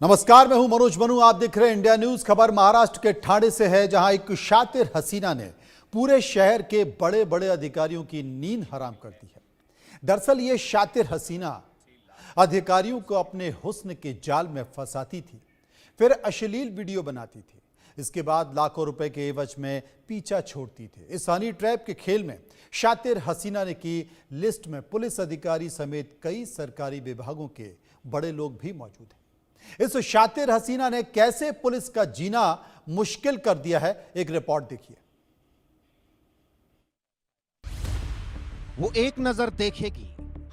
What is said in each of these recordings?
नमस्कार, मैं हूं मनोज मनु। आप देख रहे हैं इंडिया न्यूज। खबर महाराष्ट्र के ठाणे से है, जहां एक शातिर हसीना ने पूरे शहर के बड़े बड़े अधिकारियों की नींद हराम कर दी है। दरअसल ये शातिर हसीना अधिकारियों को अपने हुस्न के जाल में फंसाती थी, फिर अश्लील वीडियो बनाती थी। इसके बाद लाखों रुपए के एवज में पीछा छोड़ती थी। इस हनी ट्रैप के खेल में शातिर हसीना ने की लिस्ट में पुलिस अधिकारी समेत कई सरकारी विभागों के बड़े लोग भी मौजूद हैं। इस शातिर हसीना ने कैसे पुलिस का जीना मुश्किल कर दिया है, एक रिपोर्ट देखिए। वो एक नजर देखेगी,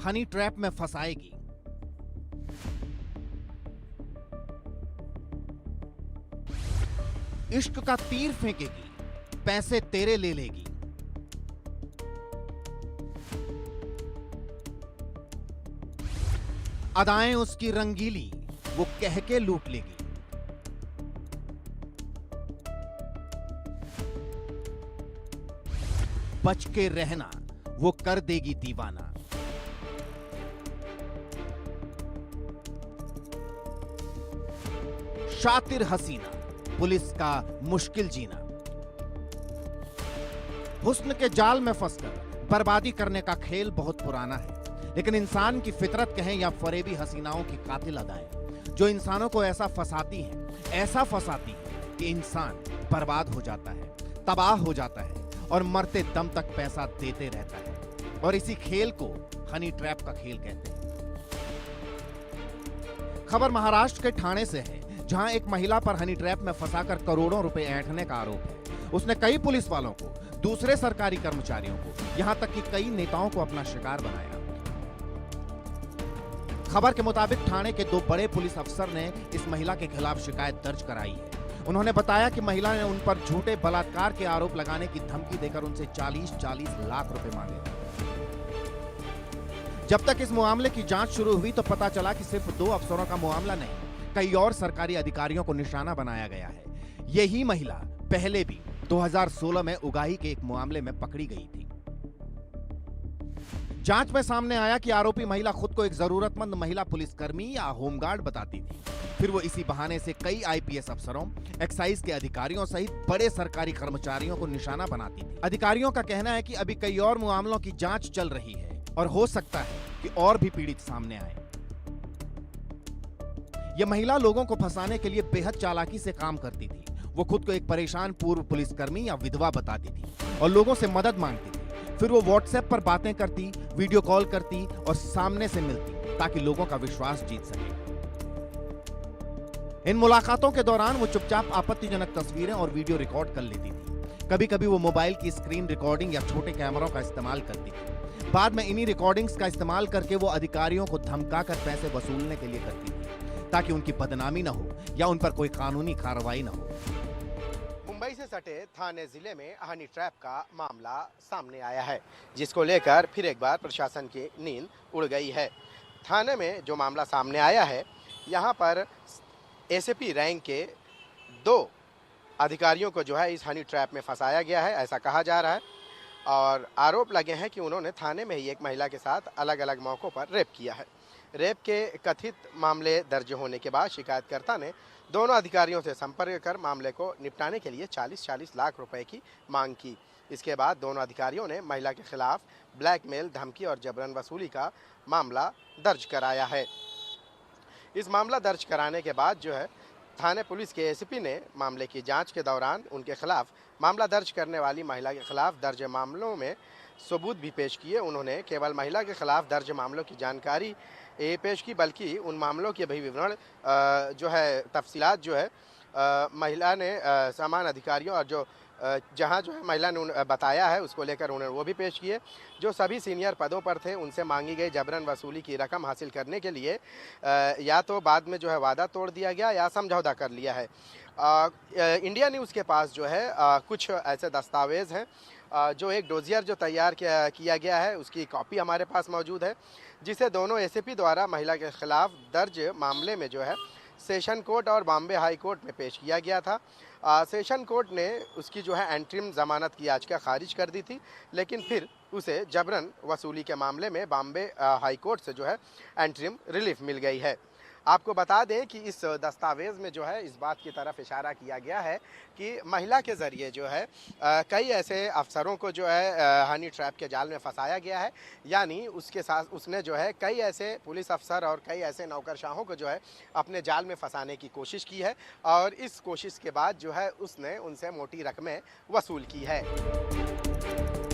हनी ट्रैप में फंसाएगी। इश्क का तीर फेंकेगी, पैसे तेरे ले लेगी। अदाएं उसकी रंगीली, वो कह के लूट लेगी। बच के रहना, वो कर देगी दीवाना। शातिर हसीना, पुलिस का मुश्किल जीना। हुस्न के जाल में फंसकर बर्बादी करने का खेल बहुत पुराना है, लेकिन इंसान की फितरत कहें या फरेबी हसीनाओं की कातिल अदाएं जो इंसानों को ऐसा फंसाती हैं कि इंसान बर्बाद हो जाता है, तबाह हो जाता है और मरते दम तक पैसा देते रहता है। और इसी खेल को हनी ट्रैप का खेल कहते हैं। खबर महाराष्ट्र के ठाणे से है, जहां एक महिला पर हनी ट्रैप में फंसाकर करोड़ों रुपए ऐंठने का आरोप है। उसने कई पुलिस वालों को, दूसरे सरकारी कर्मचारियों को, यहां तक कि कई नेताओं को अपना शिकार बनाया। खबर के मुताबिक ठाणे के दो बड़े पुलिस अफसर ने इस महिला के खिलाफ शिकायत दर्ज कराई है। उन्होंने बताया कि महिला ने उन पर झूठे बलात्कार के आरोप लगाने की धमकी देकर उनसे 40-40 लाख रुपए मांगे। जब तक इस मामले की जांच शुरू हुई तो पता चला कि सिर्फ दो अफसरों का मामला नहीं, कई और सरकारी अधिकारियों को निशाना बनाया गया है। यही महिला पहले भी 2016 में उगाही के एक मामले में पकड़ी गई थी। जांच में सामने आया कि आरोपी महिला खुद को एक जरूरतमंद महिला पुलिसकर्मी या होमगार्ड बताती थी। फिर वो इसी बहाने से कई आईपीएस अफसरों, एक्साइज के अधिकारियों सहित बड़े सरकारी कर्मचारियों को निशाना बनाती थी। अधिकारियों का कहना है कि अभी कई और मामलों की जांच चल रही है और हो सकता है कि और भी पीड़ित सामने आए। यह महिला लोगों को फंसाने के लिए बेहद चालाकी से काम करती थी। वो खुद को एक परेशान पूर्व पुलिसकर्मी या विधवा बताती थी और लोगों से मदद मांगती थी। फिर वो व्हाट्सएप पर बातें करती, वीडियो कॉल करती और सामने से मिलती ताकि लोगों का विश्वास जीत सके। इन मुलाकातों के दौरान वो चुपचाप आपत्तिजनक तस्वीरें और वीडियो रिकॉर्ड कर लेती थी। कभी कभी वो मोबाइल की स्क्रीन रिकॉर्डिंग या छोटे कैमरों का इस्तेमाल करती थी। बाद में इन्हीं रिकॉर्डिंग्स का इस्तेमाल करके वो अधिकारियों को धमकाकर पैसे वसूलने के लिए करती थी, ताकि उनकी बदनामी न हो या उन पर कोई कानूनी कार्रवाई न हो। मुंबई से सटे थाने जिले में हनी ट्रैप का मामला सामने आया है, जिसको लेकर फिर एक बार प्रशासन की नींद उड़ गई है। थाने में जो मामला सामने आया है, यहाँ पर एसीपी रैंक के दो अधिकारियों को जो है इस हनी ट्रैप में फंसाया गया है, ऐसा कहा जा रहा है। और आरोप लगे हैं कि उन्होंने थाने में ही एक महिला के साथ अलग अलग मौक़ों पर रेप किया है। रेप के कथित मामले दर्ज होने के बाद शिकायतकर्ता ने दोनों अधिकारियों से संपर्क कर मामले को निपटाने के लिए 40-40 लाख रुपए की मांग की। इसके बाद दोनों अधिकारियों ने महिला के खिलाफ ब्लैकमेल, धमकी और जबरन वसूली का मामला दर्ज कराया है। इस मामला दर्ज कराने के बाद जो है थाने पुलिस के एसीपी ने मामले की जांच के दौरान उनके खिलाफ मामला दर्ज करने वाली महिला के खिलाफ दर्ज मामलों में सबूत भी पेश किए। उन्होंने केवल महिला के खिलाफ दर्ज मामलों की जानकारी पेश की, बल्कि उन मामलों के भी विवरण जो है तफसीलात जो है महिला ने समान अधिकारियों और जो जहां जो है महिला ने बताया है उसको लेकर उन्होंने वो भी पेश किए। जो सभी सीनियर पदों पर थे उनसे मांगी गई जबरन वसूली की रकम हासिल करने के लिए या तो बाद में जो है वादा तोड़ दिया गया या समझौता कर लिया है। इंडिया न्यूज़ के पास जो है कुछ ऐसे दस्तावेज़ हैं, जो एक डोजियर जो तैयार किया गया है उसकी कॉपी हमारे पास मौजूद है, जिसे दोनों एसीपी द्वारा महिला के खिलाफ दर्ज मामले में जो है सेशन कोर्ट और बॉम्बे हाई कोर्ट में पेश किया गया था। सेशन कोर्ट ने उसकी जो है एंट्रिम ज़मानत की याचिका खारिज कर दी थी, लेकिन फिर उसे जबरन वसूली के मामले में बॉम्बे हाई कोर्ट से जो है एंट्रिम रिलीफ मिल गई है। आपको बता दें कि इस दस्तावेज में जो है इस बात की तरफ इशारा किया गया है कि महिला के ज़रिए जो है कई ऐसे अफसरों को जो है हनी ट्रैप के जाल में फंसाया गया है। यानी उसके साथ उसने जो है कई ऐसे पुलिस अफसर और कई ऐसे नौकरशाहों को जो है अपने जाल में फंसाने की कोशिश की है और इस कोशिश के बाद जो है उसने उनसे मोटी रकमें वसूल की है।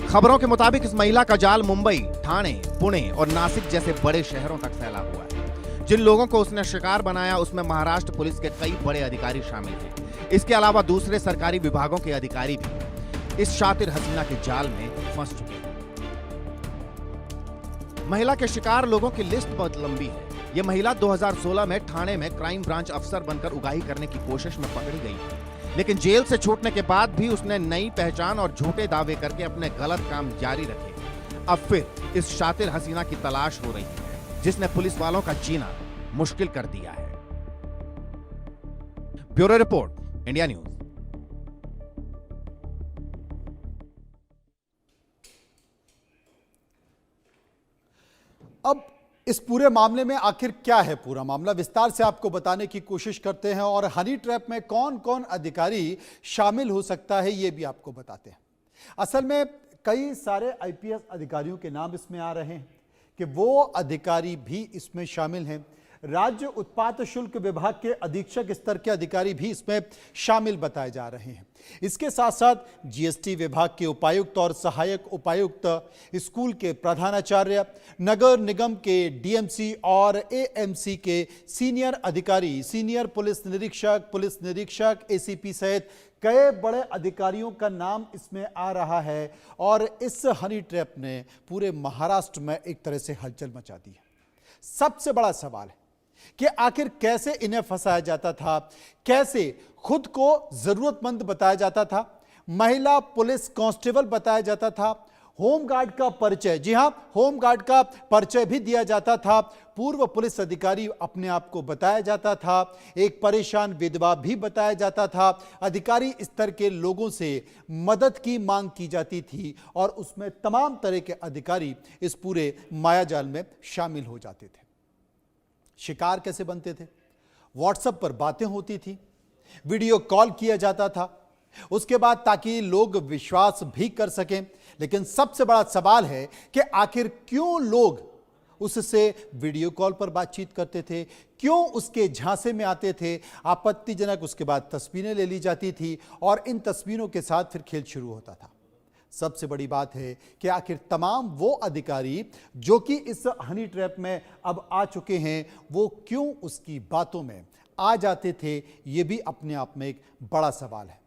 खबरों के मुताबिक इस महिला का जाल मुंबई, ठाणे, पुणे और नासिक जैसे बड़े शहरों तक फैला हुआ है। जिन लोगों को उसने शिकार बनाया उसमें महाराष्ट्र पुलिस के कई बड़े अधिकारी शामिल हैं। इसके अलावा दूसरे सरकारी विभागों के अधिकारी भी इस शातिर हसीना के जाल में फंस चुके हैं। महिला के शिकार लोगों की लिस्ट बहुत लंबी है। यह महिला 2016 में ठाणे में क्राइम ब्रांच अफसर बनकर उगाही करने की कोशिश में पकड़ी गई थी, लेकिन जेल से छूटने के बाद भी उसने नई पहचान और झूठे दावे करके अपने गलत काम जारी रखे। अब फिर इस शातिर हसीना की तलाश हो रही है, जिसने पुलिस वालों का जीना मुश्किल कर दिया है। Bureau report, India news. अब इस पूरे मामले में आखिर क्या है पूरा मामला, विस्तार से आपको बताने की कोशिश करते हैं और हनी ट्रैप में कौन कौन अधिकारी शामिल हो सकता है ये भी आपको बताते हैं। असल में कई सारे आईपीएस अधिकारियों के नाम इसमें आ रहे हैं कि वो अधिकारी भी इसमें शामिल हैं। राज्य उत्पाद शुल्क विभाग के अधीक्षक स्तर के अधिकारी भी इसमें शामिल बताए जा रहे हैं। इसके साथ साथ जीएसटी विभाग के उपायुक्त और सहायक उपायुक्त, स्कूल के प्रधानाचार्य, नगर निगम के डीएमसी और एएमसी के सीनियर अधिकारी, सीनियर पुलिस निरीक्षक, एसीपी सहित कई बड़े अधिकारियों का नाम इसमें आ रहा है। और इस हनी ट्रैप ने पूरे महाराष्ट्र में एक तरह से हलचल मचा दी है। सबसे बड़ा सवाल है कि आखिर कैसे इन्हें फंसाया जाता था, कैसे खुद को जरूरतमंद बताया जाता था, महिला पुलिस कांस्टेबल बताया जाता था, होमगार्ड का परिचय, जी हां, होमगार्ड का परिचय भी दिया जाता था, पूर्व पुलिस अधिकारी अपने आप को बताया जाता था, एक परेशान विधवा भी बताया जाता था, अधिकारी स्तर के लोगों से मदद की मांग की जाती थी और उसमें तमाम तरह के अधिकारी इस पूरे मायाजाल में शामिल हो जाते थे। शिकार कैसे बनते थे? व्हाट्सएप पर बातें होती थी, वीडियो कॉल किया जाता था, उसके बाद ताकि लोग विश्वास भी कर सकें। लेकिन सबसे बड़ा सवाल है कि आखिर क्यों लोग उससे वीडियो कॉल पर बातचीत करते थे, क्यों उसके झांसे में आते थे? आपत्तिजनक उसके बाद तस्वीरें ले ली जाती थी और इन तस्वीरों के साथ फिर खेल शुरू होता था। सबसे बड़ी बात है कि आखिर तमाम वो अधिकारी जो कि इस हनी ट्रैप में अब आ चुके हैं, वो क्यों उसकी बातों में आ जाते थे? ये भी अपने आप में एक बड़ा सवाल है।